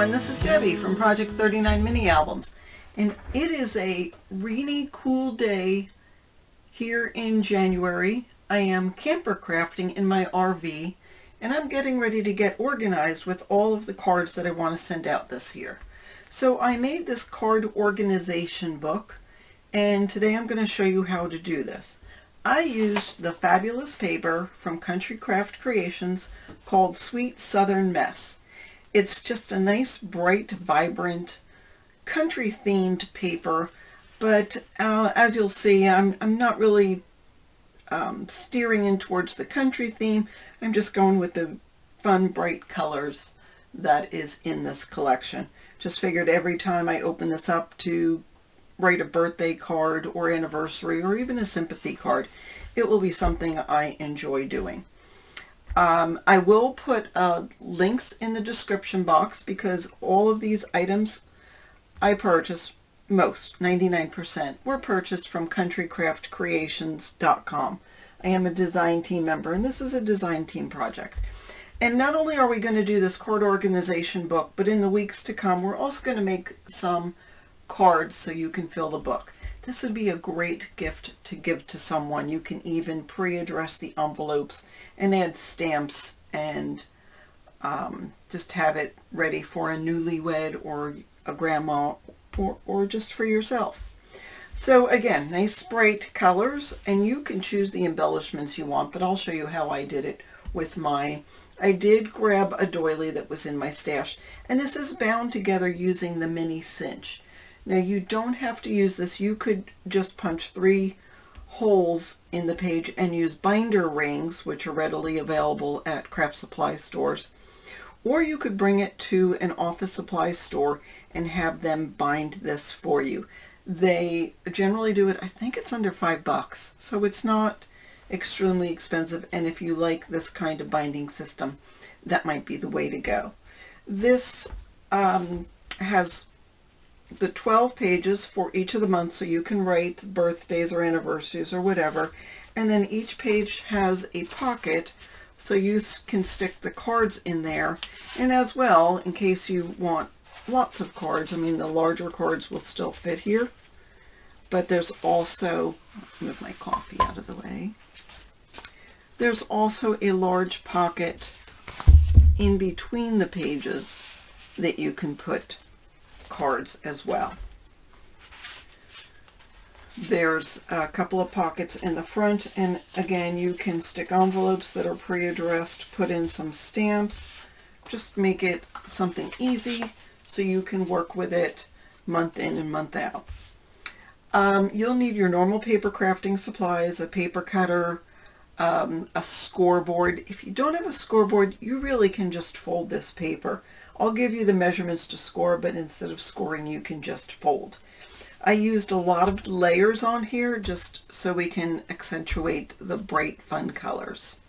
everyone, this is Debbie from Project 39 Mini Albums, and it is a really cool day here in January. I am camper crafting in my RV, and I'm getting ready to get organized with all of the cards that I want to send out this year. So I made this card organization book, and today I'm going to show you how to do this. I used the fabulous paper from Country Craft Creations called Sweet Southern Mess. It's just a nice, bright, vibrant, country-themed paper, but as you'll see, I'm not really steering in towards the country theme. I'm just going with the fun, bright colors that is in this collection. Just figured every time I open this up to write a birthday card or anniversary or even a sympathy card, it will be something I enjoy doing. I will put links in the description box because all of these items I purchased, most, 99%, were purchased from countrycraftcreations.com. I am a design team member, and this is a design team project. And not only are we going to do this card organization book, but in the weeks to come, we're also going to make some cards so you can fill the book. This would be a great gift to give to someone. You can even pre-address the envelopes and add stamps and just have it ready for a newlywed or a grandma or just for yourself. So again, nice bright colors, and you can choose the embellishments you want, but I'll show you how I did it with mine. I did grab a doily that was in my stash, and this is bound together using the mini cinch. Now you don't have to use this. You could just punch 3 holes in the page and use binder rings, which are readily available at craft supply stores. Or you could bring it to an office supply store and have them bind this for you. They generally do it, I think it's under $5, so it's not extremely expensive, and if you like this kind of binding system, that might be the way to go. This has the 12 pages for each of the months, so you can write birthdays or anniversaries or whatever, and then each page has a pocket so you can stick the cards in there, and as well, in case you want lots of cards, I mean the larger cards will still fit here, but there's also, let's move my coffee out of the way, there's also a large pocket in between the pages that you can put cards as well. There's a couple of pockets in the front, and again you can stick envelopes that are pre-addressed, put in some stamps, just make it something easy so you can work with it month in and month out. You'll need your normal paper crafting supplies, a paper cutter, a scoreboard. If you don't have a scoreboard, you really can just fold this paper. I'll give you the measurements to score, but instead of scoring, you can just fold. I used a lot of layers on here just so we can accentuate the bright, fun colors.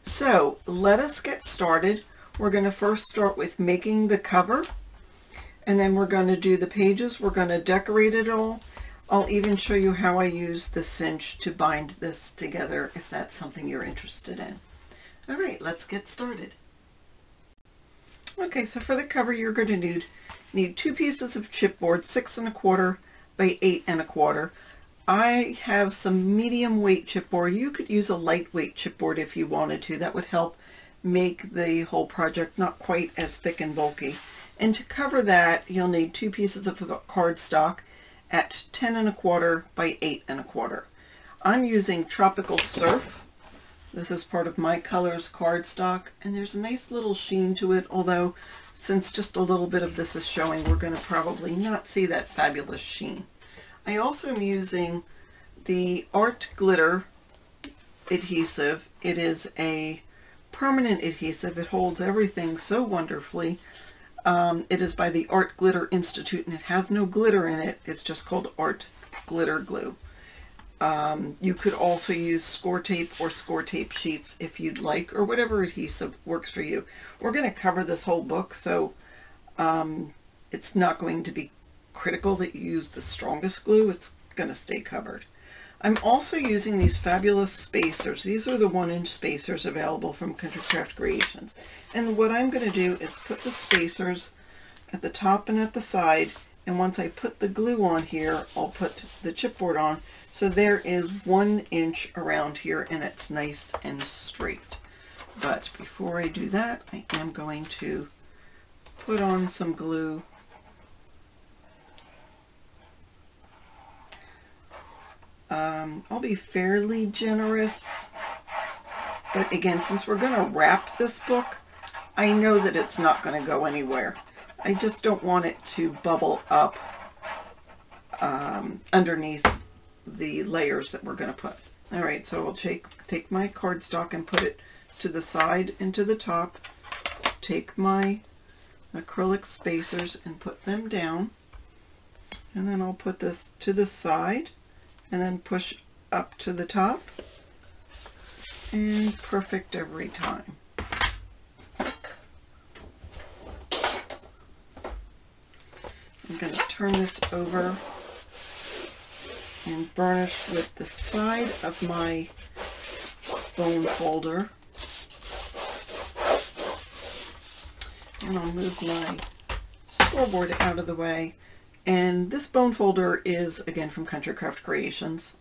So let us get started. We're going to first start with making the cover, and then we're going to do the pages. We're going to decorate it all. I'll even show you how I use the cinch to bind this together if that's something you're interested in. All right, let's get started. Okay, so for the cover, you're going to need 2 pieces of chipboard, 6 1/4 by 8 1/4. I have some medium weight chipboard. You could use a lightweight chipboard if you wanted to. That would help make the whole project not quite as thick and bulky. And to cover that, you'll need 2 pieces of cardstock at 10 1/4 by 8 1/4. I'm using Tropical Surf. This is part of my Colors Cardstock, and there's a nice little sheen to it, although since just a little bit of this is showing, we're going to probably not see that fabulous sheen. I also am using the Art Glitter adhesive. It is a permanent adhesive. It holds everything so wonderfully. It is by the Art Glitter Institute, and it has no glitter in it. It's just called Art Glitter Glue. You could also use score tape or score tape sheets if you'd like, or whatever adhesive works for you. We're going to cover this whole book, so it's not going to be critical that you use the strongest glue. It's going to stay covered. I'm also using these fabulous spacers. These are the 1-inch spacers available from Country Craft Creations. And what I'm going to do is put the spacers at the top and at the side, and once I put the glue on here, I'll put the chipboard on. So there is 1 inch around here, and it's nice and straight. But before I do that, I am going to put on some glue. I'll be fairly generous, but again, since we're going to wrap this book, I know that it's not going to go anywhere. I just don't want it to bubble up underneath the layers that we're going to put. All right, so I'll take my cardstock and put it to the side and to the top. Take my acrylic spacers and put them down. And then I'll put this to the side and then push up to the top. And perfect every time. I'm going to turn this over and burnish with the side of my bone folder. And I'll move my scoreboard out of the way. And this bone folder is, again, from Country Craft Creations.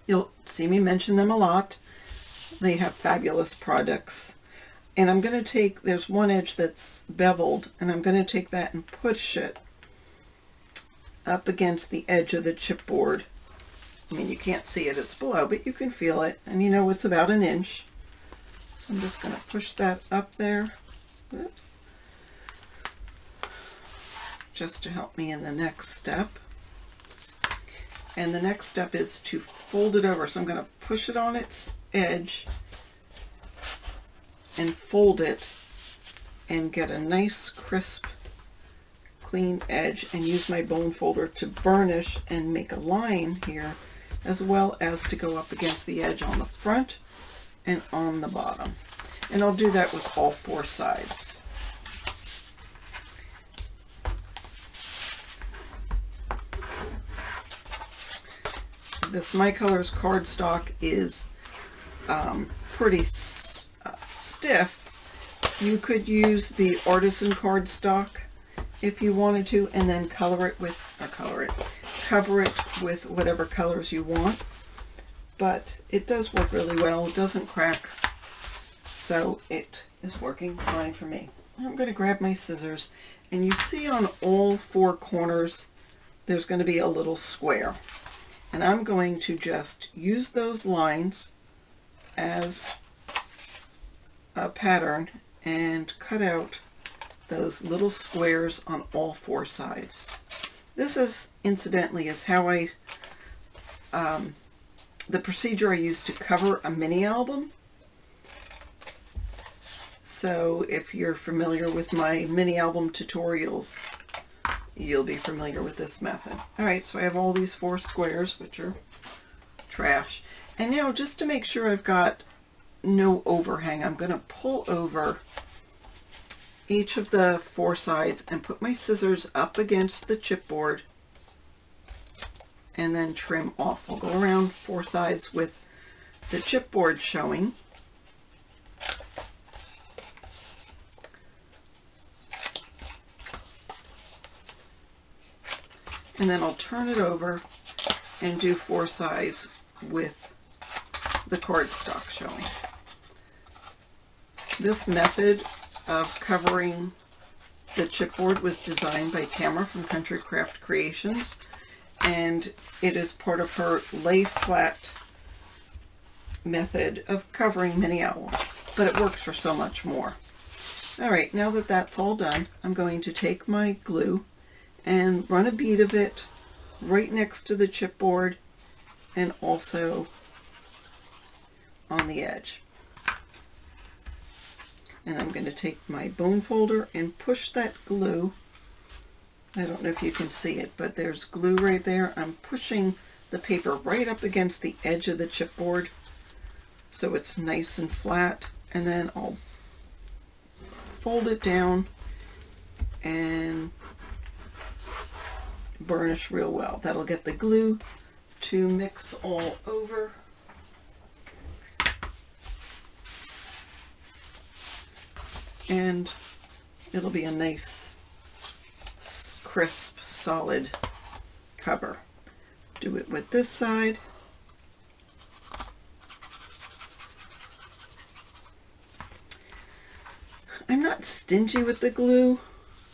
You'll see me mention them a lot. They have fabulous products. And I'm going to take, there's one edge that's beveled, and I'm going to take that and push it up against the edge of the chipboard. I mean, you can't see it, it's below, but you can feel it, and you know it's about 1 inch. So I'm just going to push that up there. Oops. Just to help me in the next step. And the next step is to fold it over. So I'm going to push it on its edge and fold it and get a nice crisp clean edge, and use my bone folder to burnish and make a line here, as well as to go up against the edge on the front and on the bottom. And I'll do that with all 4 sides. This My Colors cardstock is pretty stiff. You could use the artisan cardstock if you wanted to, and then cover it with, cover it with whatever colors you want. But it does work really well. It doesn't crack, so it is working fine for me. I'm going to grab my scissors, and you see on all 4 corners there's going to be a little square, and I'm going to just use those lines as a pattern and cut out those little squares on all 4 sides. This is, incidentally, is how I, the procedure I use to cover a mini album. So if you're familiar with my mini album tutorials, you'll be familiar with this method. Alright, so I have all these 4 squares, which are trash. And now, just to make sure I've got no overhang, I'm going to pull over each of the 4 sides and put my scissors up against the chipboard and then trim off. I'll go around 4 sides with the chipboard showing. And then I'll turn it over and do 4 sides with the cardstock showing. This method of covering the chipboard was designed by Tamara from Country Craft Creations, and it is part of her lay flat method of covering mini albums, but it works for so much more. Alright, now that that's all done, I'm going to take my glue and run a bead of it right next to the chipboard and also on the edge. And I'm going to take my bone folder and push that glue. I don't know if you can see it, but there's glue right there. I'm pushing the paper right up against the edge of the chipboard so it's nice and flat, and then I'll fold it down and burnish real well. That'll get the glue to mix all over. And it'll be a nice crisp, solid cover. Do it with this side. I'm not stingy with the glue,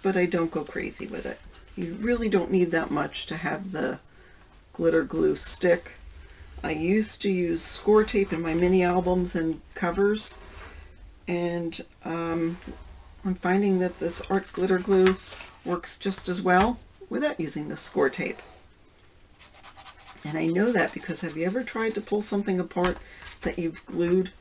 but I don't go crazy with it. You really don't need that much to have the glitter glue stick. I used to use score tape in my mini albums and covers, and I'm finding that this art glitter glue works just as well without using the score tape. And I know that because have you ever tried to pull something apart that you've glued?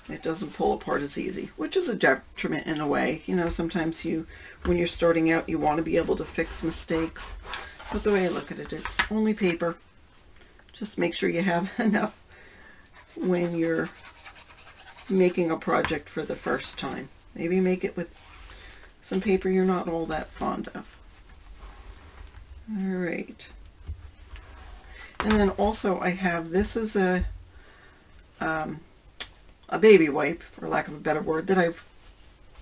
It doesn't pull apart as easy, which is a detriment in a way. You know, sometimes when you're starting out, you want to be able to fix mistakes. But the way I look at it, it's only paper. Just make sure you have enough when you're making a project for the first time. Maybe make it with some paper you're not all that fond of. All right. And then also I have, this is a baby wipe, for lack of a better word, that I've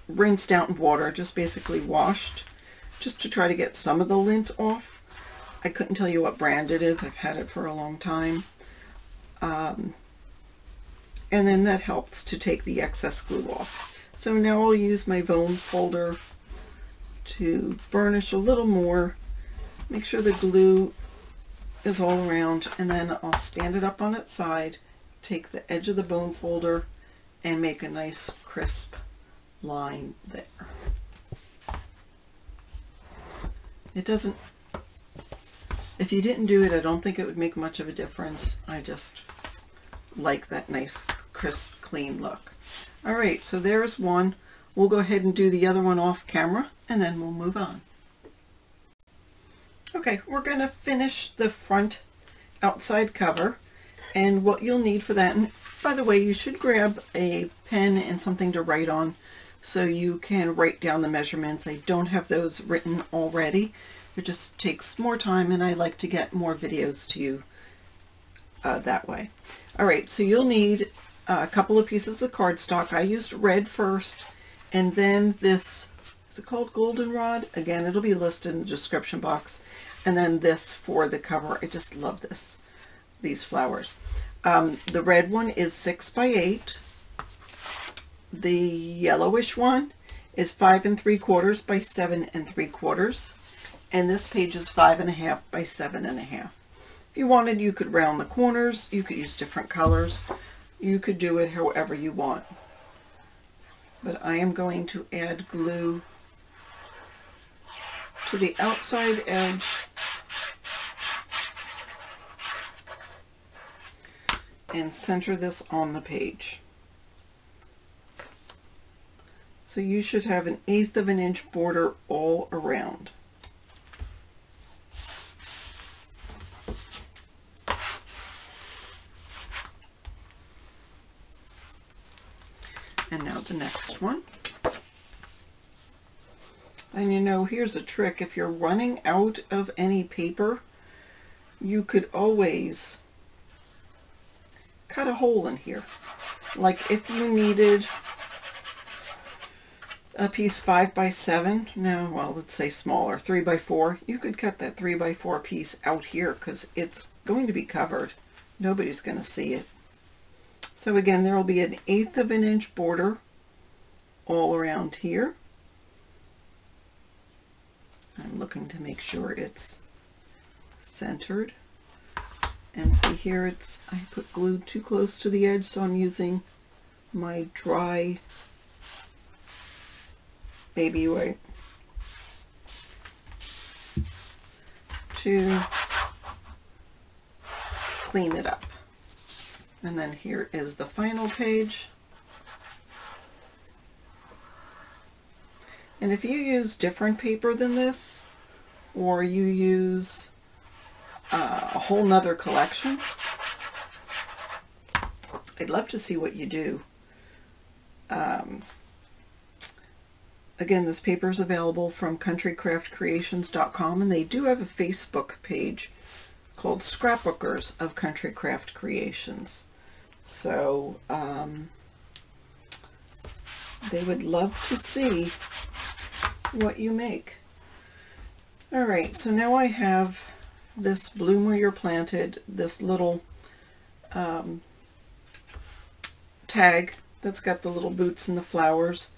rinsed out in water, just basically washed, just to try to get some of the lint off. I couldn't tell you what brand it is. I've had it for a long time. And then that helps to take the excess glue off. So now I'll use my bone folder to burnish a little more, make sure the glue is all around, and then I'll stand it up on its side, take the edge of the bone folder, and make a nice crisp line there. It doesn't, if you didn't do it, I don't think it would make much of a difference. I just like that nice crisp clean look. All right, so there's one. We'll go ahead and do the other one off camera and then we'll move on. Okay, we're going to finish the front outside cover, and what you'll need for that, and by the way, you should grab a pen and something to write on so you can write down the measurements. I don't have those written already. It just takes more time, and I like to get more videos to you that way. All right, so you'll need a couple of pieces of cardstock. I used red first, and then this, is it called goldenrod? Again, it'll be listed in the description box. And then this for the cover. I just love these flowers. The red one is 6 by 8. The yellowish one is 5 3/4 by 7 3/4. And this page is 5 1/2 by 7 1/2. If you wanted, you could round the corners. You could use different colors. You could do it however you want. But I am going to add glue to the outside edge and center this on the page. So you should have an 1/8 of an inch border all around. And now the next one. And you know, here's a trick. If you're running out of any paper, you could always cut a hole in here. Like if you needed a piece 5 by 7, no, well, let's say smaller, 3 by 4, you could cut that 3 by 4 piece out here because it's going to be covered. Nobody's going to see it. So again, there will be an 1/8 of an inch border all around here. I'm looking to make sure it's centered. And see here, I put glue too close to the edge, so I'm using my dry baby wipe to clean it up. And then here is the final page. And if you use different paper than this, or you use a whole nother collection, I'd love to see what you do. Again, this paper is available from countrycraftcreations.com, and they do have a Facebook page called Scrapbookers of Country Craft Creations. So they would love to see what you make. All right, so now I have this Bloom Where You're Planted, this little tag that's got the little boots and the flowers.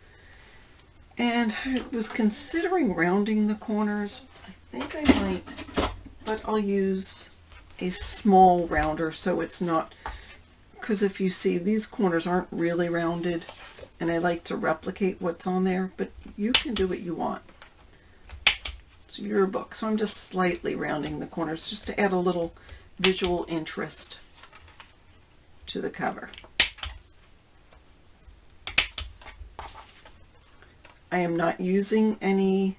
And I was considering rounding the corners. I think I might, but I'll use a small rounder so it's not, because if you see, these corners aren't really rounded, and I like to replicate what's on there, but you can do what you want. It's your book, so I'm just slightly rounding the corners just to add a little visual interest to the cover. I am not using any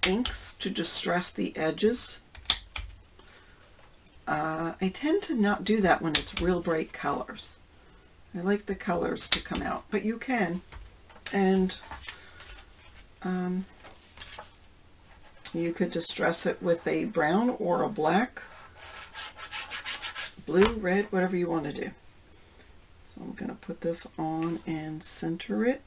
inks to distress the edges. I tend to not do that when it's real bright colors. I like the colors to come out, but you can. And you could distress it with a brown or a black, blue, red, whatever you want to do. So I'm going to put this on and center it.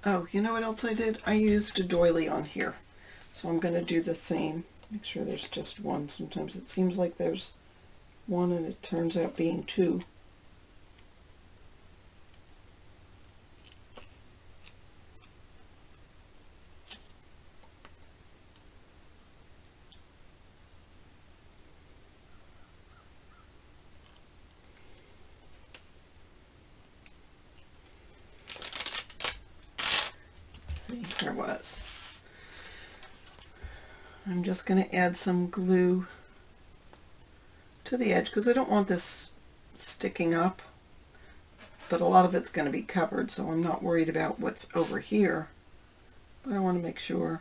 Oh, you know what else I did? I used a doily on here. So I'm going to do the same. Make sure there's just one. Sometimes it seems like there's one and it turns out being two. There was. I'm just going to add some glue to the edge because I don't want this sticking up, but a lot of it's going to be covered, so I'm not worried about what's over here, but I want to make sure.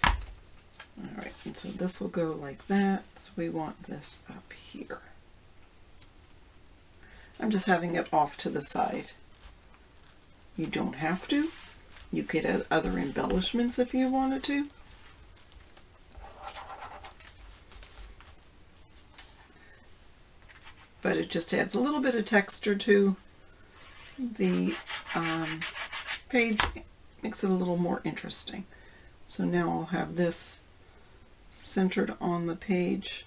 All right, and so this will go like that, so we want this up here. I'm just having it off to the side. You don't have to. You could add other embellishments if you wanted to. But it just adds a little bit of texture to the page, makes it a little more interesting. So now I'll have this centered on the page.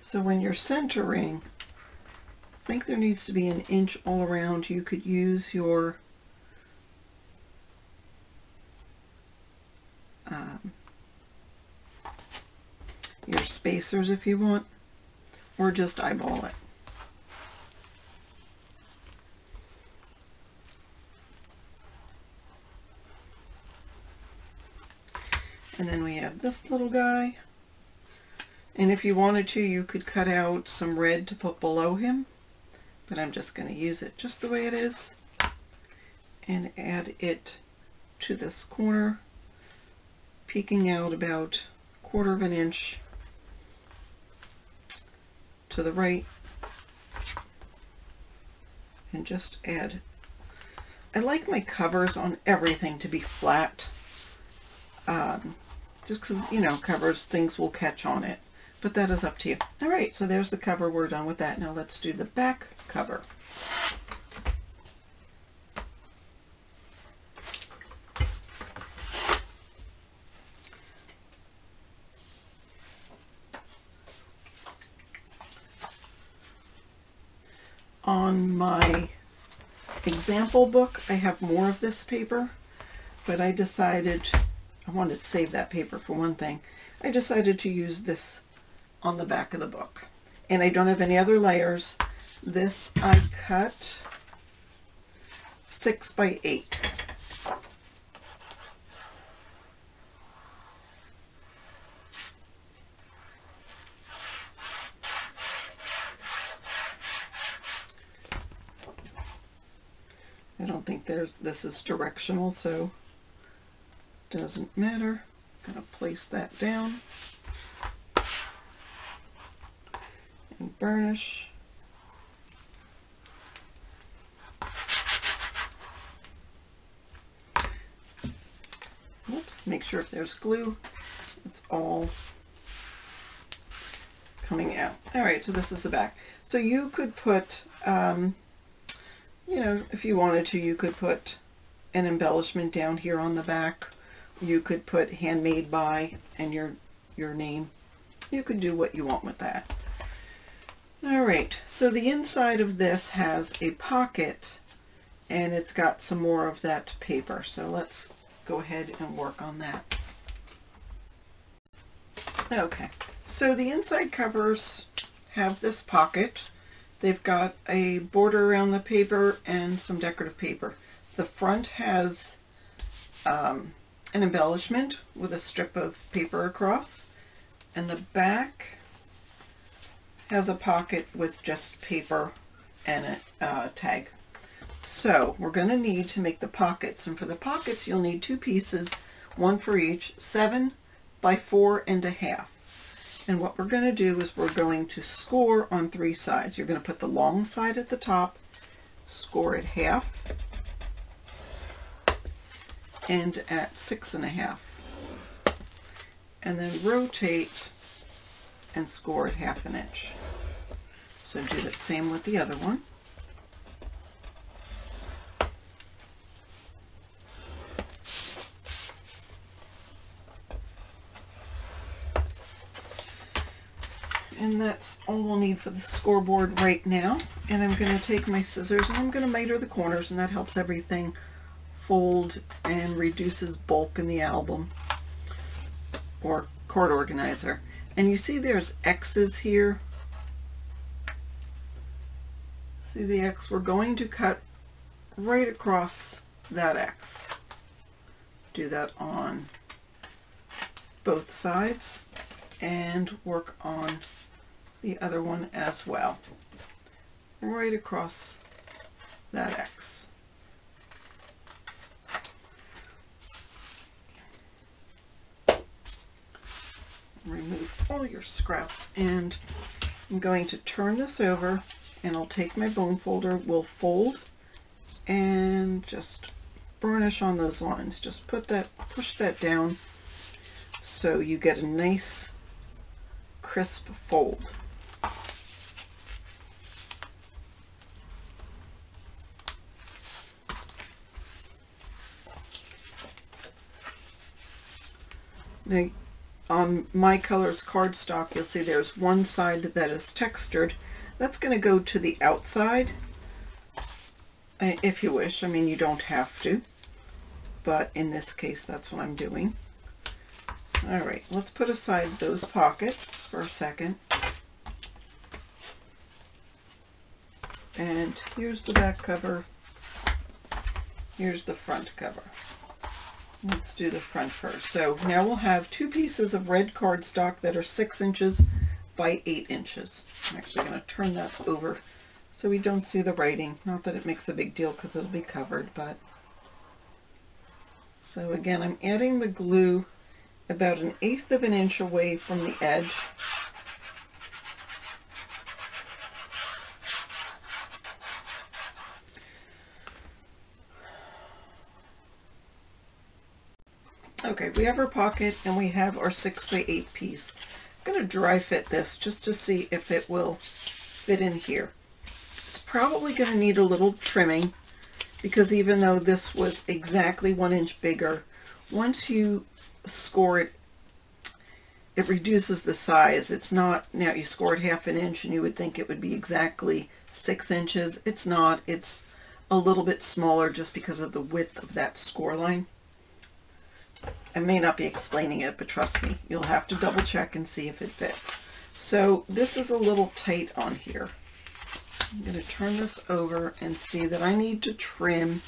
So when you're centering, I think there needs to be an inch all around. You could use your spacers if you want, or just eyeball it. And then we have this little guy. And if you wanted to, you could cut out some red to put below him. But I'm just going to use it just the way it is and add it to this corner, peeking out about 1/4 of an inch to the right, and just add. I like my covers on everything to be flat, just because, you know, covers, things will catch on it. But that is up to you. All right, so there's the cover. We're done with that. Now let's do the back cover. On my example book, I have more of this paper, but I decided I wanted to save that paper for one thing. I decided to use this on the back of the book. And I don't have any other layers. This I cut 6 by 8. I don't think this is directional, so it doesn't matter. I'm going to place that down and burnish. to make sure if there's glue, it's all coming out. All right, so this is the back. So you could put, you know, if you wanted to, you could put an embellishment down here on the back. You could put handmade by and your name. You could do what you want with that. All right, so the inside of this has a pocket and it's got some more of that paper. So let's go ahead and work on that. Okay, so the inside covers have this pocket. They've got a border around the paper and some decorative paper. The front has an embellishment with a strip of paper across, and the back has a pocket with just paper and a tag. So we're going to need to make the pockets, and for the pockets you'll need 2 pieces, one for each, 7 by 4 1/2. And what we're going to do is we're going to score on 3 sides. You're going to put the long side at the top, score at half, and at 6 1/2, and then rotate and score at 1/2 inch. So do the same with the other one. And that's all we'll need for the scoreboard right now. And I'm going to take my scissors and I'm going to miter the corners, and that helps everything fold and reduces bulk in the album or card organizer. And you see there's X's here. See the X? We're going to cut right across that X. Do that on both sides and work on the other one as well. Right across that X. Remove all your scraps, and I'm going to turn this over, and I'll take my bone folder, we'll fold and just burnish on those lines. Just put that, push that down so you get a nice crisp fold. Now, on my Colors cardstock, you'll see there's one side that is textured. That's going to go to the outside, if you wish. I mean, you don't have to, but in this case, that's what I'm doing. All right, let's put aside those pockets for a second. And here's the back cover. Here's the front cover. Let's do the front first. So now we'll have 2 pieces of red cardstock that are 6 inches by 8 inches. I'm actually going to turn that over so we don't see the writing. Not that it makes a big deal because it'll be covered, but... So again, I'm adding the glue about 1/8 of an inch away from the edge. Okay, we have our pocket and we have our 6 by 8 piece. I'm going to dry fit this just to see if it will fit in here. It's probably going to need a little trimming because even though this was exactly 1 inch bigger, once you score it, it reduces the size. It's not, now you score it 1/2 inch and you would think it would be exactly 6 inches. It's not. It's a little bit smaller just because of the width of that score line. I may not be explaining it, but trust me, you'll have to double check and see if it fits. So this is a little tight on here. I'm going to turn this over and see that I need to trim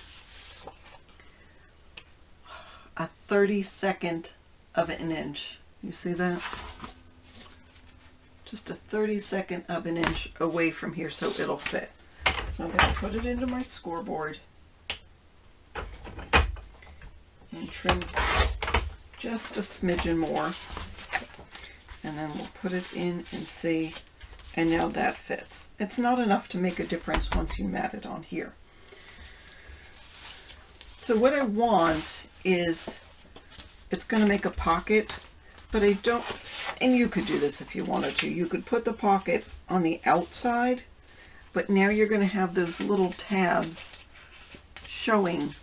a 32nd of an inch. You see that? Just a 32nd of an inch away from here so it'll fit. So I'm going to put it into my scoreboard and trim just a smidgen more, and then we'll put it in and see, and now that fits. It's not enough to make a difference once you mat it on here. So what I want is it's going to make a pocket, but I don't, and you could do this if you wanted to. You could put the pocket on the outside, but now you're going to have those little tabs showing,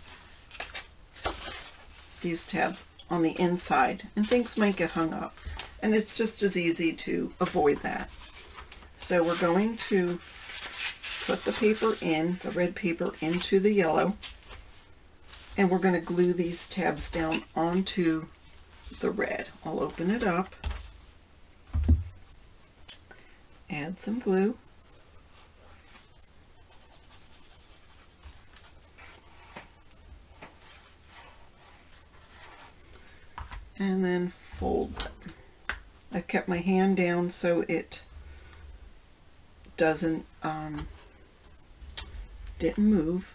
these tabs on the inside, and things might get hung up, and it's just as easy to avoid that. So we're going to put the paper in, the red paper into the yellow, and we're going to glue these tabs down onto the red. I'll open it up, add some glue, and then fold them. I've kept my hand down so it didn't move.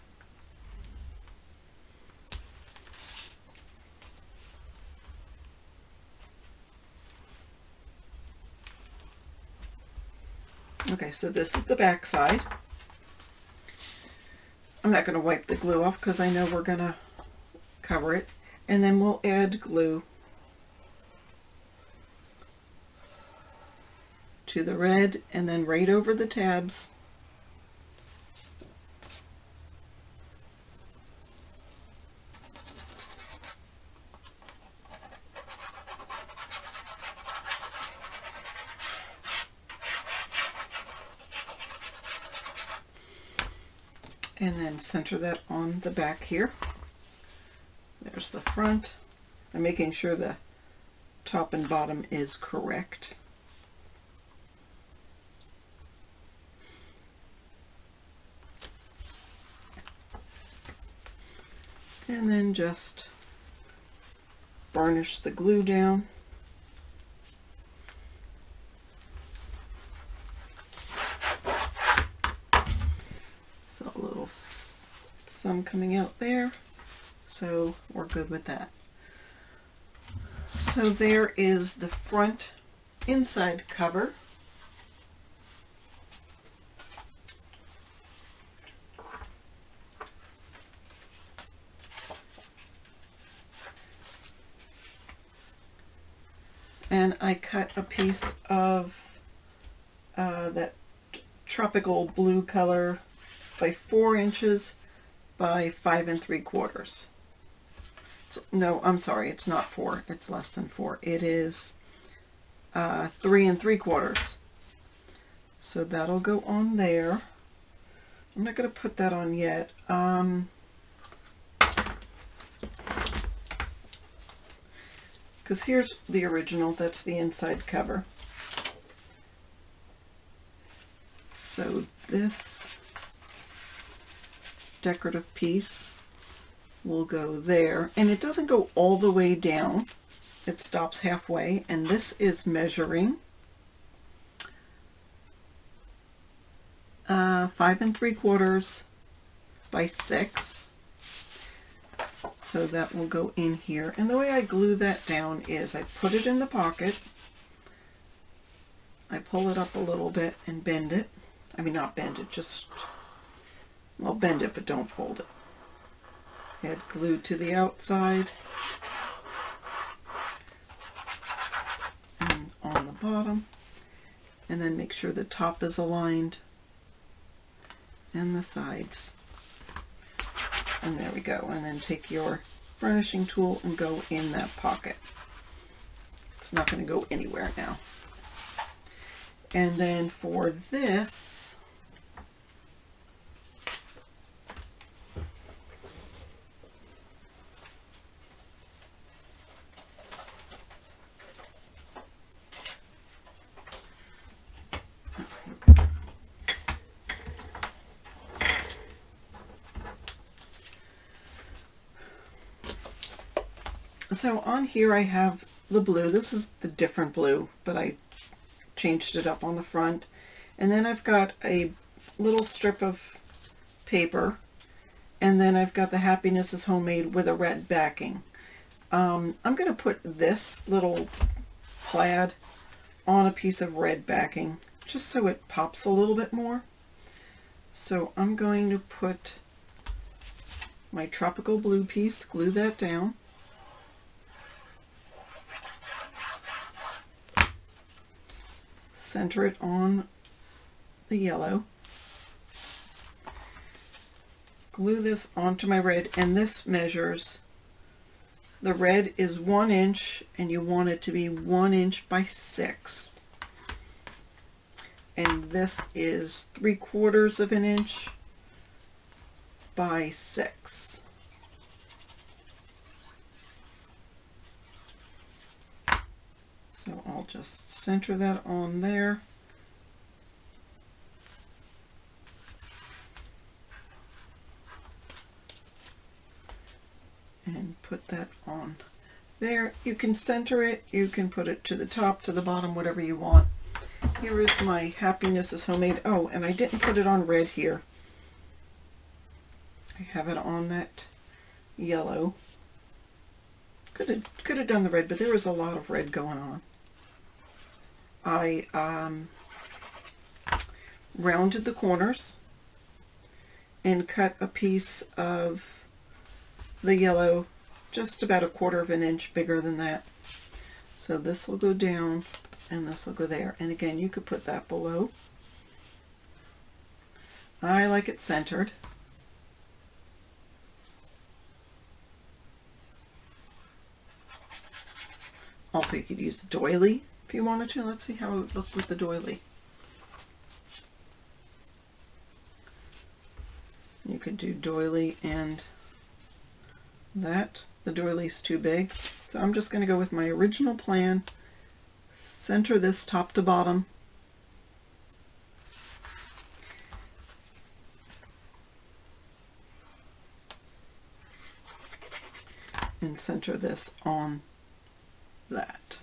Okay, so this is the back side. I'm not going to wipe the glue off because I know we're going to cover it, and then we'll add glue to the red and then right over the tabs. And then center that on the back here. There's the front. I'm making sure the top and bottom is correct. And then just burnish the glue down. So a little some coming out there, so we're good with that. So there is the front inside cover. And I cut a piece of that tropical blue color by 4 inches by 5 3/4. No, I'm sorry, it's not 4. It's less than 4. It is 3 3/4. So that'll go on there. I'm not going to put that on yet. Because here's the original, that's the inside cover. So this decorative piece will go there, and it doesn't go all the way down, it stops halfway, and this is measuring 5 3/4 by 6. So that will go in here, and the way I glue that down is I put it in the pocket, I pull it up a little bit and bend it. I mean, not bend it, just, well, bend it, but don't fold it. Add glue to the outside and on the bottom, and then make sure the top is aligned and the sides. And there we go. And then take your burnishing tool and go in that pocket. It's not going to go anywhere now. And then for this, so on here I have the blue. This is the different blue, but I changed it up on the front. And then I've got a little strip of paper, and then I've got the Happiness is Homemade with a red backing. I'm going to put this little plaid on a piece of red backing just so it pops a little bit more. So I'm going to put my tropical blue piece, glue that down. center it on the yellow. Glue this onto my red, and this measures, the red is 1 inch and you want it to be 1 inch by 6. And this is 3/4 of an inch by 6. So I'll just center that on there. And put that on there. You can center it, you can put it to the top, to the bottom, whatever you want. Here is my Happiness is Homemade. Oh, and I didn't put it on red here. I have it on that yellow. Could have done the red, but there was a lot of red going on. I rounded the corners and cut a piece of the yellow just about 1/4 of an inch bigger than that. So this will go down and this will go there. And again, you could put that below. I like it centered. Also, you could use doily if you wanted to. Let's see how it would look with the doily. You could do doily and that. The doily's too big. So I'm just going to go with my original plan. Center this top to bottom. And center this on that.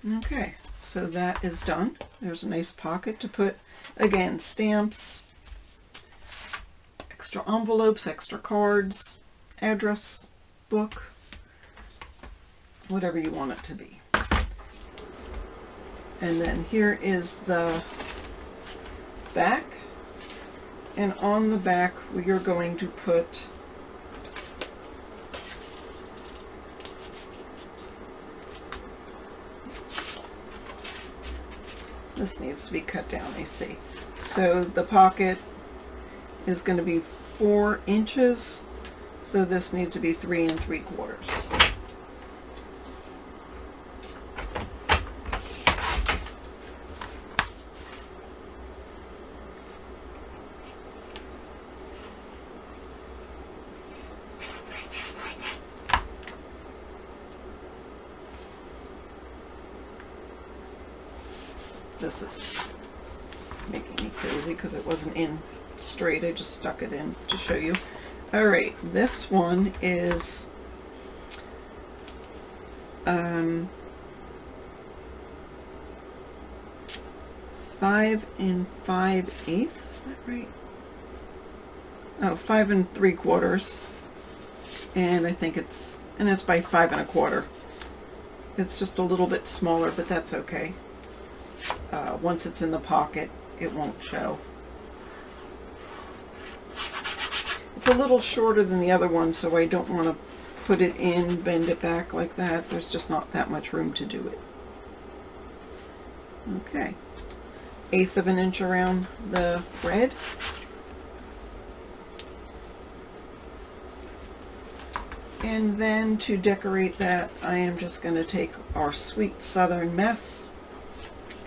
Okay, so that is done. There's a nice pocket to put, again, stamps, extra envelopes, extra cards, address book, whatever you want it to be. And then here is the back, and on the back we are going to put this needs to be cut down, I see. So the pocket is going to be 4 inches, so this needs to be 3 3/4. This is making me crazy because it wasn't in straight. I just stuck it in to show you. All right, this one is 5 5/8. Is that right? Oh, 5 3/4. And I think it's by 5 1/4. It's just a little bit smaller, but that's okay. Once it's in the pocket, it won't show. It's a little shorter than the other one, so I don't want to put it in, bend it back like that. There's just not that much room to do it. Okay, 1/8 of an inch around the red. And then to decorate that, I am just going to take our Sweet Southern Mess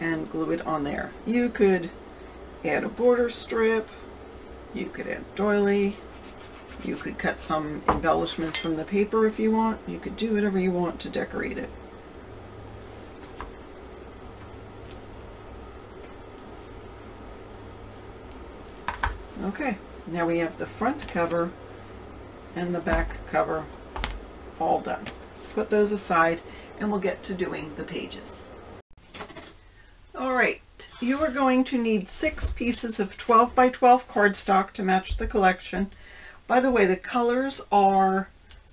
and glue it on there. You could add a border strip, you could add doily, you could cut some embellishments from the paper if you want. You could do whatever you want to decorate it. Okay, now we have the front cover and the back cover all done. Put those aside and we'll get to doing the pages. All right, you are going to need 6 pieces of 12 by 12 cardstock to match the collection. By the way, the colors are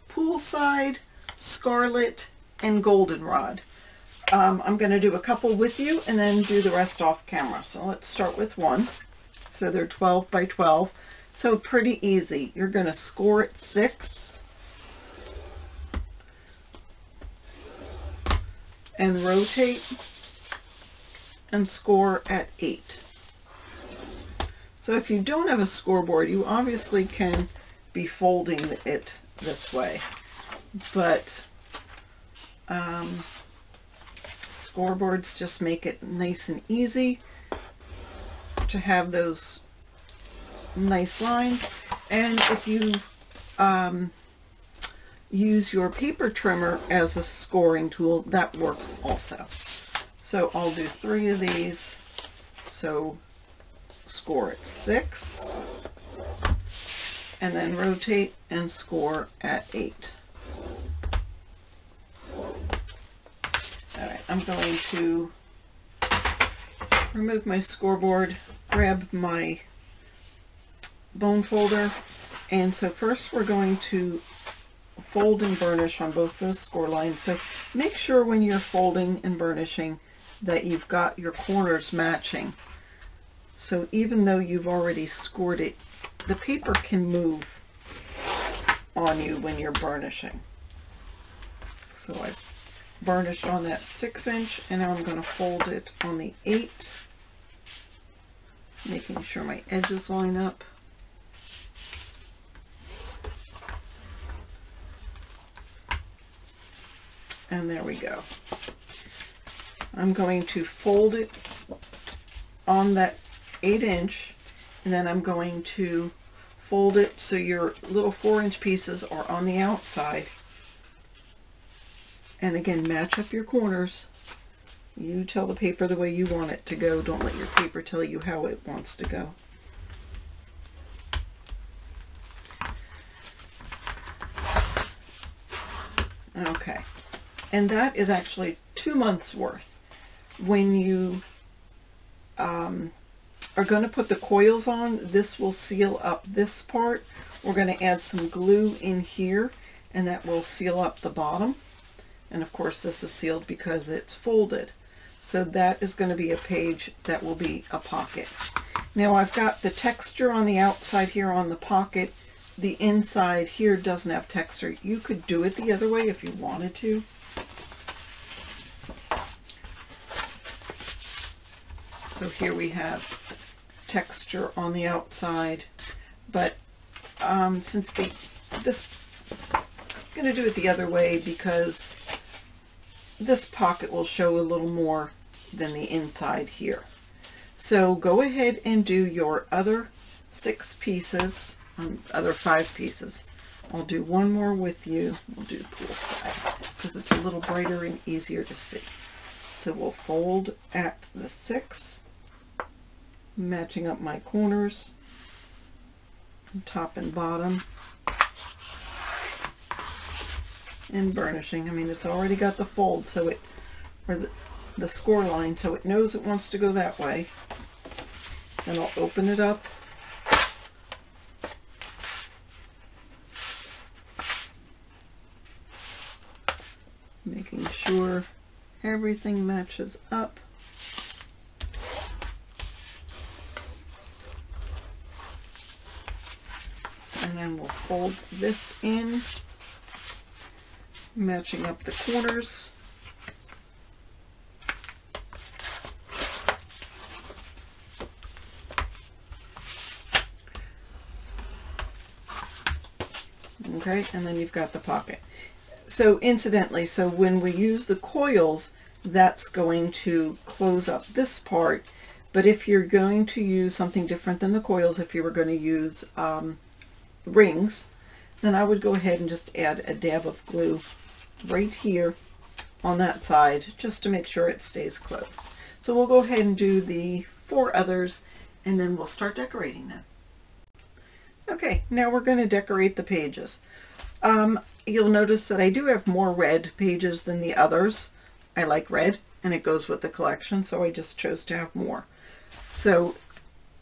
Poolside, Scarlet, and Goldenrod. I'm going to do a couple with you and then do the rest off camera. So let's start with one. So they're 12 by 12. So pretty easy. You're going to score at 6 and rotate and score at 8. So if you don't have a scoreboard, you obviously can be folding it this way, but scoreboards just make it nice and easy to have those nice lines. And if you use your paper trimmer as a scoring tool, that works also. So I'll do 3 of these. So score at 6 and then rotate and score at 8. All right, I'm going to remove my scoreboard, grab my bone folder, and so first we're going to fold and burnish on both those score lines. So make sure when you're folding and burnishing that you've got your corners matching. So even though you've already scored it, the paper can move on you when you're burnishing. So I've burnished on that 6-inch, and now I'm going to fold it on the 8, making sure my edges line up. And there we go. I'm going to fold it on that 8-inch, and then I'm going to fold it so your little 4-inch pieces are on the outside. And again, match up your corners. You tell the paper the way you want it to go. Don't let your paper tell you how it wants to go. Okay. And that is actually 2 months worth. When you are going to put the coils on, this will seal up this part. We're going to add some glue in here, and that will seal up the bottom. And of course this is sealed because it's folded. So that is going to be a page that will be a pocket. Now I've got the texture on the outside here on the pocket. The inside here doesn't have texture. You could do it the other way if you wanted to. So here we have texture on the outside, but since I'm going to do it the other way because this pocket will show a little more than the inside here. So go ahead and do your other 6 pieces, other 5 pieces. I'll do one more with you. We'll do pool side because it's a little brighter and easier to see. So we'll fold at the 6. Matching up my corners, top and bottom, and burnishing. I mean, it's already got the fold, so it, or the score line, so it knows it wants to go that way. Then I'll open it up, making sure everything matches up. And then we'll fold this in, matching up the corners. Okay, and then you've got the pocket. So incidentally, so when we use the coils, that's going to close up this part. But if you're going to use something different than the coils, if you were going to use rings, then I would go ahead and just add a dab of glue right here on that side just to make sure it stays closed. So we'll go ahead and do the 4 others, and then we'll start decorating them. Okay, now we're going to decorate the pages. You'll notice that I do have more red pages than the others. I like red and it goes with the collection, so I just chose to have more. So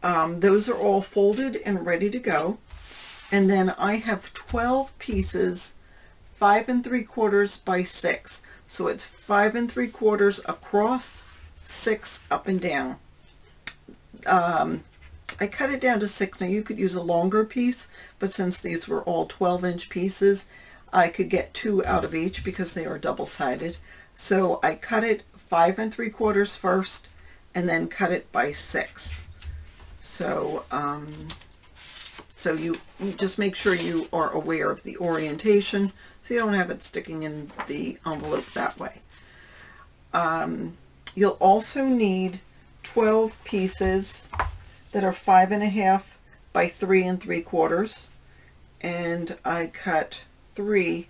those are all folded and ready to go. And then I have 12 pieces, 5 3/4 by 6. So it's 5 3/4 across, 6 up and down. I cut it down to 6. Now you could use a longer piece, but since these were all 12-inch pieces, I could get 2 out of each because they are double-sided. So I cut it 5 3/4 first, and then cut it by 6. So, so you just make sure you are aware of the orientation, so you don't have it sticking in the envelope that way. You'll also need 12 pieces that are 5 1/2 by 3 3/4, and I cut 3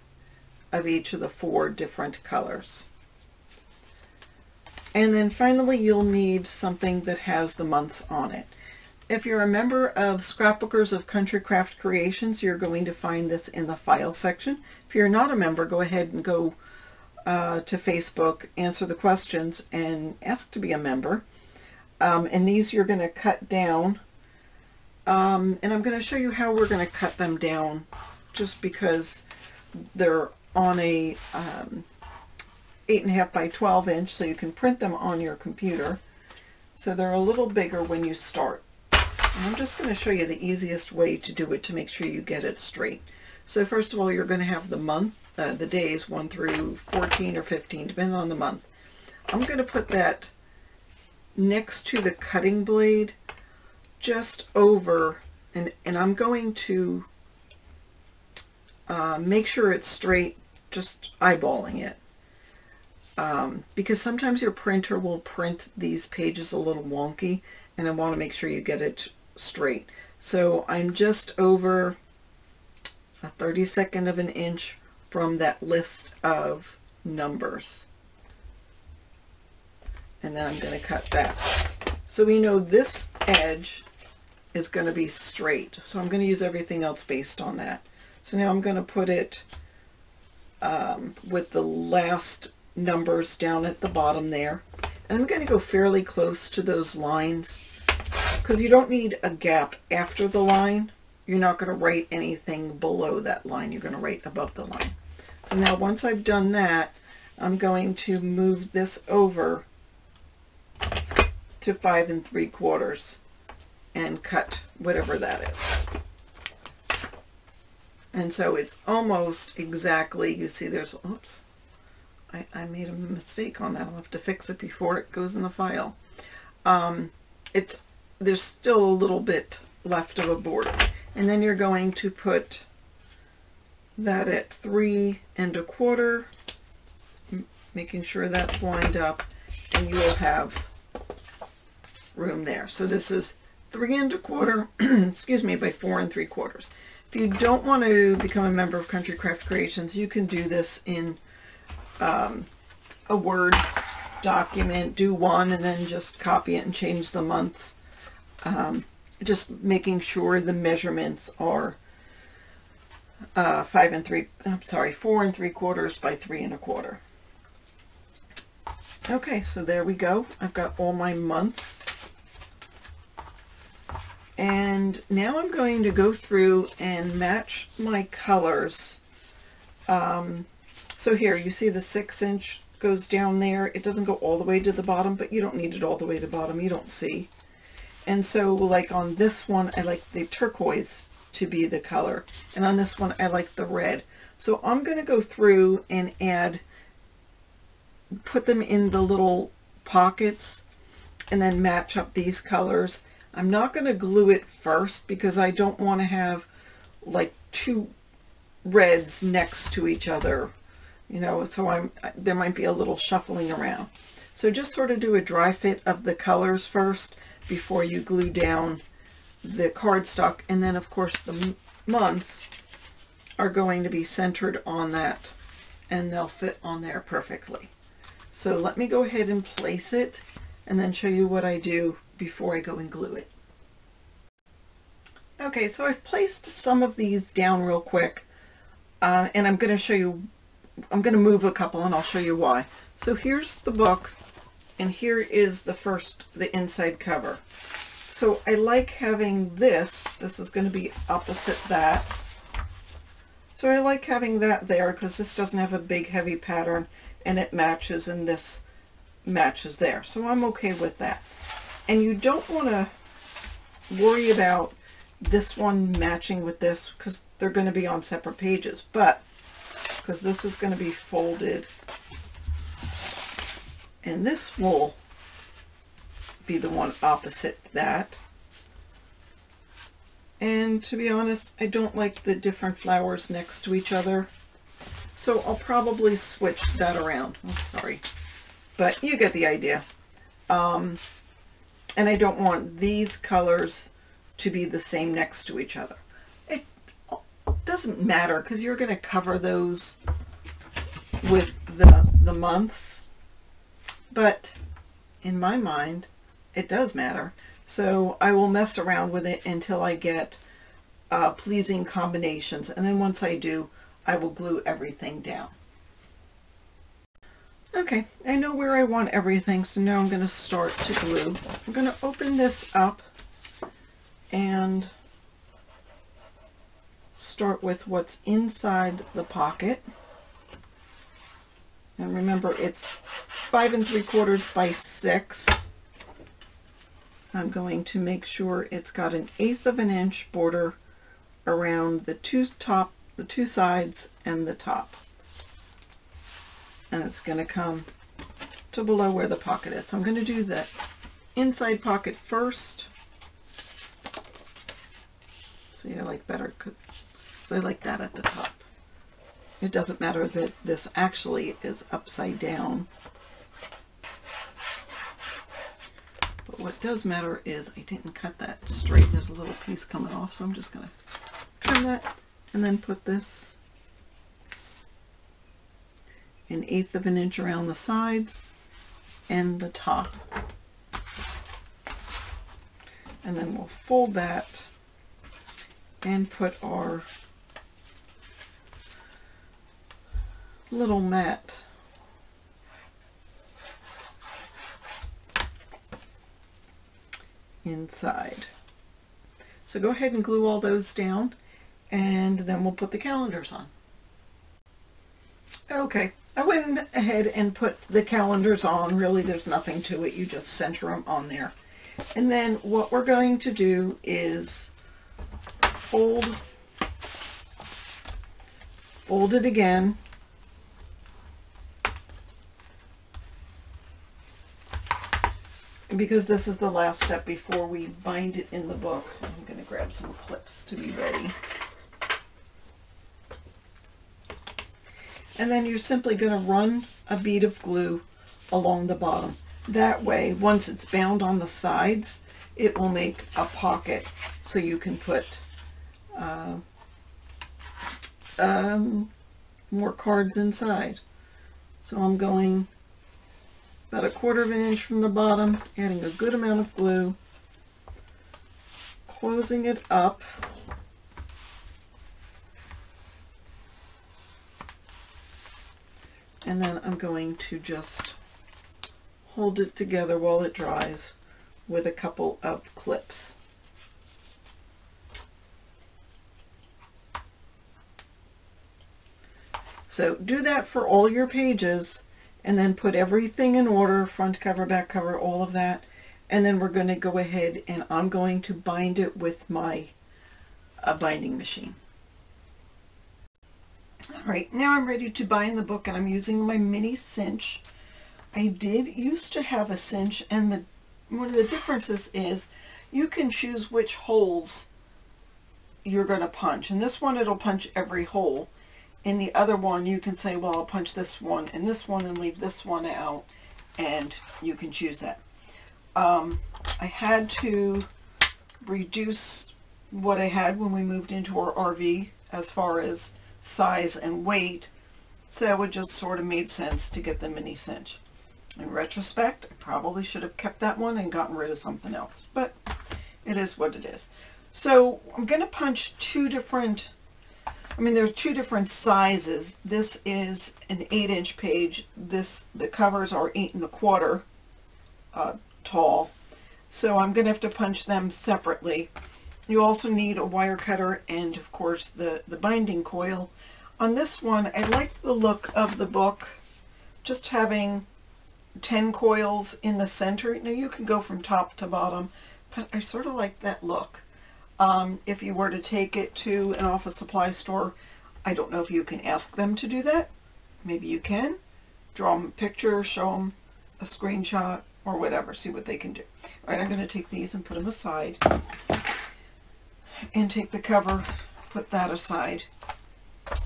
of each of the 4 different colors. And then finally you'll need something that has the months on it. If you're a member of Scrapbookers of Country Craft Creations, you're going to find this in the file section. If you're not a member, go ahead and go to Facebook, answer the questions, and ask to be a member. And these you're going to cut down, and I'm going to show you how we're going to cut them down, just because they're on a 8 1/2 by 12 inch, so you can print them on your computer. So they're a little bigger when you start. And I'm just going to show you the easiest way to do it to make sure you get it straight. So first of all, you're going to have the month, the days 1 through 14 or 15, depending on the month. I'm going to put that next to the cutting blade, just over, and I'm going to make sure it's straight, just eyeballing it. Because sometimes your printer will print these pages a little wonky, and I want to make sure you get it straight. So I'm just over a 32nd of an inch from that list of numbers. And then I'm going to cut that. So we know this edge is going to be straight. So I'm going to use everything else based on that. So now I'm going to put it with the last numbers down at the bottom there. And I'm going to go fairly close to those lines, because you don't need a gap after the line. You're not going to write anything below that line. You're going to write above the line. So now once I've done that, I'm going to move this over to 5 3/4 and cut whatever that is. And so it's almost exactly, you see there's, oops, I made a mistake on that. I'll have to fix it before it goes in the file. There's still a little bit left of a border. And then you're going to put that at 3 1/4, making sure that's lined up, and you will have room there. So this is 3 1/4, excuse me, by 4 3/4. If you don't want to become a member of Country Craft Creations, you can do this in a Word document, do one, and then just copy it and change the months. Just making sure the measurements are 4 3/4 by 3 1/4. Okay, so there we go. I've got all my months. And now I'm going to go through and match my colors. So here, you see the 6-inch goes down there. It doesn't go all the way to the bottom, but you don't need it all the way to the bottom. You don't see. And so, like on this one, I like the turquoise to be the color. And on this one, I like the red. So I'm going to go through and put them in the little pockets and then match up these colors. I'm not going to glue it first because I don't want to have like 2 reds next to each other, you know, so there might be a little shuffling around. So just sort of do a dry fit of the colors first before you glue down the cardstock, and then of course the months are going to be centered on that and they'll fit on there perfectly. So let me go ahead and place it and then show you what I do before I go and glue it. Okay, so I've placed some of these down real quick, and I'm going to show you, I'm going to move a couple and I'll show you why. So here's the book, and here is the inside cover. So I like having this is going to be opposite that. So I like having that there because this doesn't have a big heavy pattern and it matches, and this matches there. So I'm okay with that. And you don't want to worry about this one matching with this because they're going to be on separate pages, but because this is going to be folded and this will be the one opposite that. And to be honest, I don't like the different flowers next to each other, so I'll probably switch that around. Oh, sorry, but you get the idea. And I don't want these colors to be the same next to each other. It doesn't matter because you're going to cover those with the months, but in my mind it does matter. So I will mess around with it until I get pleasing combinations, and then once I do, I will glue everything down. Okay, I know where I want everything, so now I'm going to start to glue. I'm going to open this up and start with what's inside the pocket. And remember, it's 5 3/4 by 6. I'm going to make sure it's got an 1/8 of an inch border around the two sides and the top. And it's going to come to below where the pocket is. So I'm going to do the inside pocket first. See, I like better, so I like that at the top. It doesn't matter that this actually is upside down. But what does matter is I didn't cut that straight. There's a little piece coming off, so I'm just going to trim that and then put this an 1/8 of an inch around the sides and the top. And then we'll fold that and put our little mat inside. So go ahead and glue all those down, and then we'll put the calendars on. Okay, I went ahead and put the calendars on. Really, there's nothing to it. You just center them on there. And then what we're going to do is fold it again. And because this is the last step before we bind it in the book, I'm going to grab some clips to be ready. And then you're simply going to run a bead of glue along the bottom. That way, once it's bound on the sides, it will make a pocket so you can put more cards inside. So I'm going about 1/4 of an inch from the bottom, adding a good amount of glue, closing it up, and then I'm going to just hold it together while it dries with a couple of clips. So do that for all your pages, and then put everything in order, front cover, back cover, all of that. And then we're going to go ahead and I'm going to bind it with my binding machine. All right, now I'm ready to bind the book, and I'm using my mini cinch. I did used to have a cinch, and one of the differences is you can choose which holes you're going to punch. And this one, it'll punch every hole. In the other one, you can say, well, I'll punch this one and leave this one out, and you can choose that. I had to reduce what I had when we moved into our RV as far as size and weight, so it just sort of made sense to get the mini cinch. In retrospect, I probably should have kept that one and gotten rid of something else, but it is what it is. So I'm going to punch there's two different sizes. This is an 8-inch page. The covers are 8 1/4 tall. So I'm going to have to punch them separately. You also need a wire cutter and, of course, the binding coil. On this one, I like the look of the book, just having 10 coils in the center. Now you can go from top to bottom, but I sort of like that look. If you were to take it to an office supply store, I don't know if you can ask them to do that. Maybe you can. Draw them a picture, show them a screenshot, or whatever, see what they can do. All right, I'm going to take these and put them aside. And take the cover, put that aside.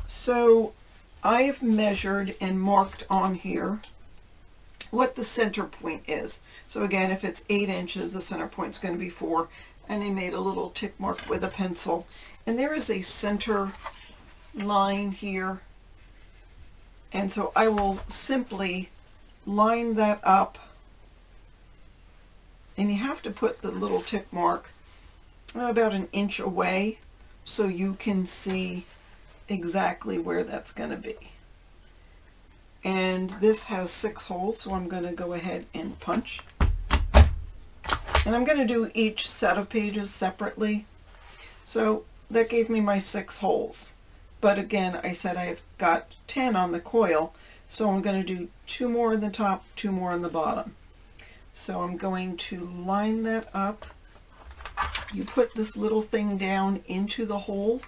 So I have measured and marked on here what the center point is. So again, if it's 8 inches, the center point's going to be 4. And I made a little tick mark with a pencil. And there is a center line here. And so I will simply line that up. And you have to put the little tick mark about 1 inch away so you can see exactly where that's going to be. And this has 6 holes, so I'm going to go ahead and punch. And I'm going to do each set of pages separately. So that gave me my 6 holes. But again, I said I've got 10 on the coil, so I'm going to do 2 more on the top, 2 more on the bottom. So I'm going to line that up. You put this little thing down into the hole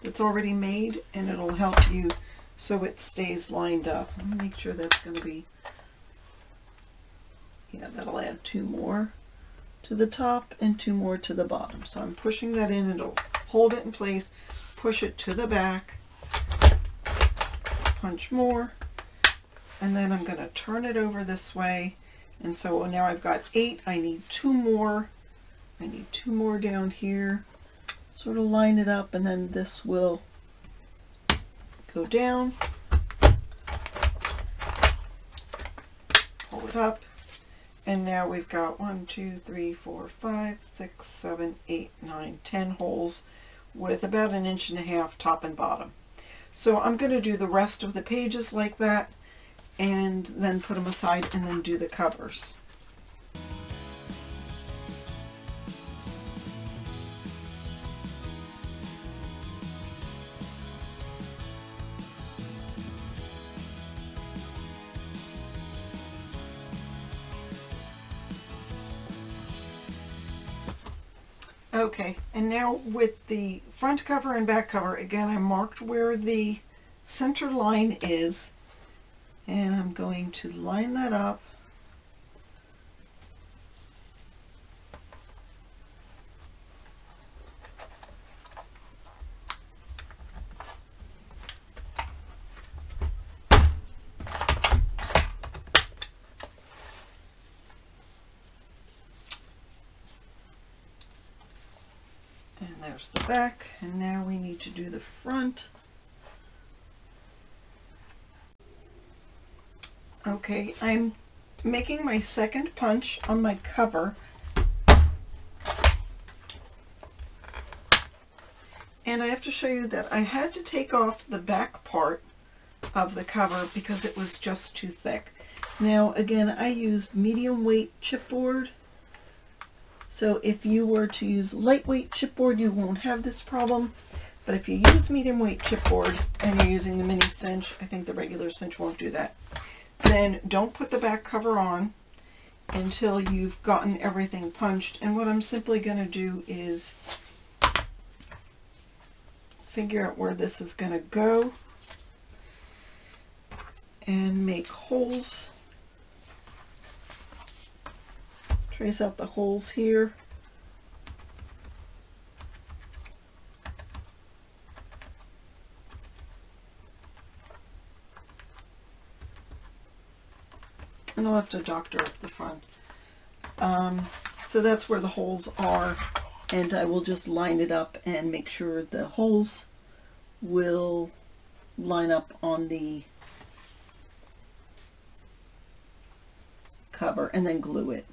that's already made, and it'll help you so it stays lined up. Let me make sure that's going to be, yeah, that'll add 2 more to the top and 2 more to the bottom. So I'm pushing that in, and it'll hold it in place, push it to the back, punch more, and then I'm going to turn it over this way. And so now I've got 8, I need 2 more. I need 2 more down here. Sort of line it up, and then this will go down. Pull it up. And now we've got 1, 2, 3, 4, 5, 6, 7, 8, 9, 10 holes with about 1.5 inches top and bottom. So I'm going to do the rest of the pages like that, and then put them aside and then do the covers. Okay, and now with the front cover and back cover, again, I marked where the center line is, and I'm going to line that up. There's the back, and now we need to do the front. Okay, I'm making my second punch on my cover, and I have to show you that I had to take off the back part of the cover because it was just too thick. Now again, I used medium weight chipboard. So if you were to use lightweight chipboard, you won't have this problem. But if you use medium weight chipboard and you're using the mini cinch, I think the regular cinch won't do that, then don't put the back cover on until you've gotten everything punched. And what I'm simply going to do is figure out where this is going to go and make holes. Trace out the holes here. And I'll have to doctor up the front. So that's where the holes are, and I will just line it up and make sure the holes will line up on the cover, and then glue it.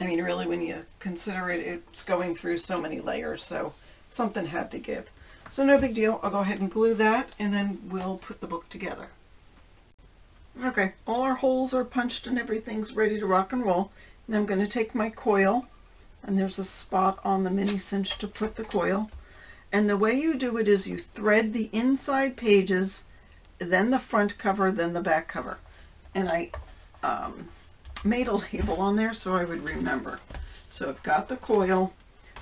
I mean, really, when you consider it, it's going through so many layers, so something had to give. So no big deal. I'll go ahead and glue that, and then we'll put the book together. Okay, all our holes are punched and everything's ready to rock and roll. Now I'm going to take my coil, and there's a spot on the mini cinch to put the coil, And the way you do it is you thread the inside pages, then the front cover, then the back cover. And I made a label on there so I would remember. So I've got the coil.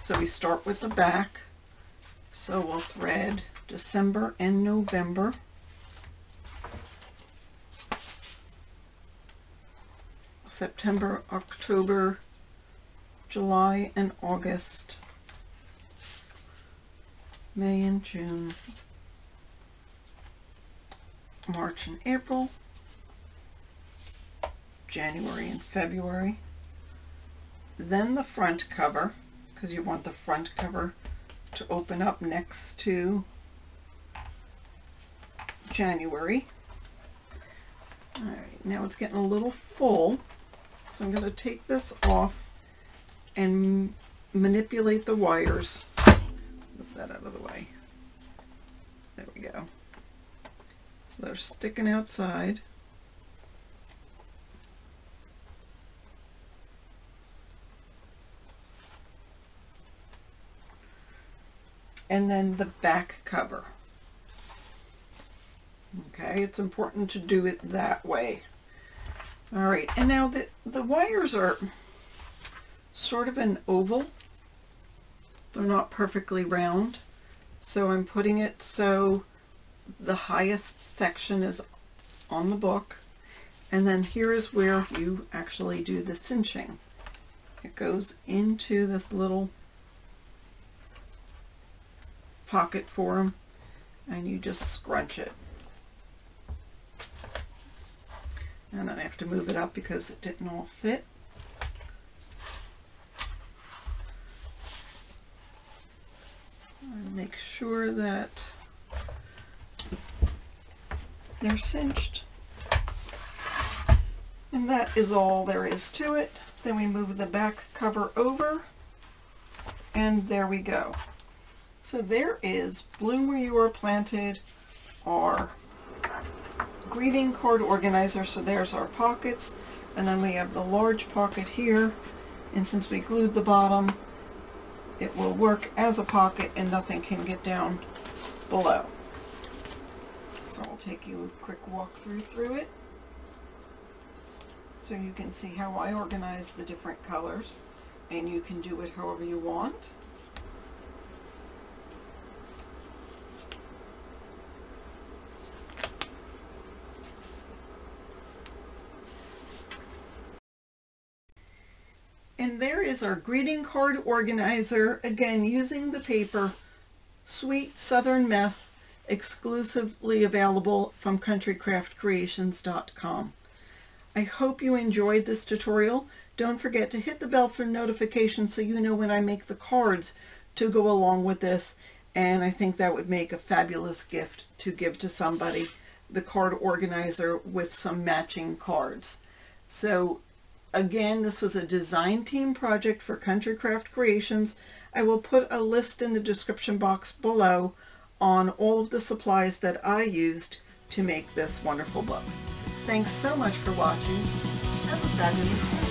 So we start with the back. So we'll thread December and November. September, October, July and August, May and June, March and April, January and February. Then the front cover, because you want the front cover to open up next to January. All right, now it's getting a little full, so I'm going to take this off and manipulate the wires. Move that out of the way. There we go. So they're sticking outside. And then the back cover. Okay, it's important to do it that way. All right, and now the wires are sort of an oval. They're not perfectly round. So I'm putting it so the highest section is on the book. And then here is where you actually do the cinching. It goes into this little pocket for them, and you just scrunch it. And then I have to move it up because it didn't all fit. And make sure that they're cinched. And that is all there is to it. Then we move the back cover over, and there we go. So there is Bloom Where You Are Planted, our greeting card organizer. So there's our pockets, and then we have the large pocket here, and since we glued the bottom, it will work as a pocket and nothing can get down below. So I'll take you a quick walkthrough through it so you can see how I organize the different colors, and you can do it however you want. And there is our greeting card organizer, again using the paper Sweet Southern Mess, exclusively available from countrycraftcreations.com. I hope you enjoyed this tutorial. Don't forget to hit the bell for notifications so you know when I make the cards to go along with this, and I think that would make a fabulous gift to give to somebody, the card organizer with some matching cards. So again, this was a design team project for Country Craft Creations. I will put a list in the description box below on all of the supplies that I used to make this wonderful book. Thanks so much for watching. Have a fabulous day.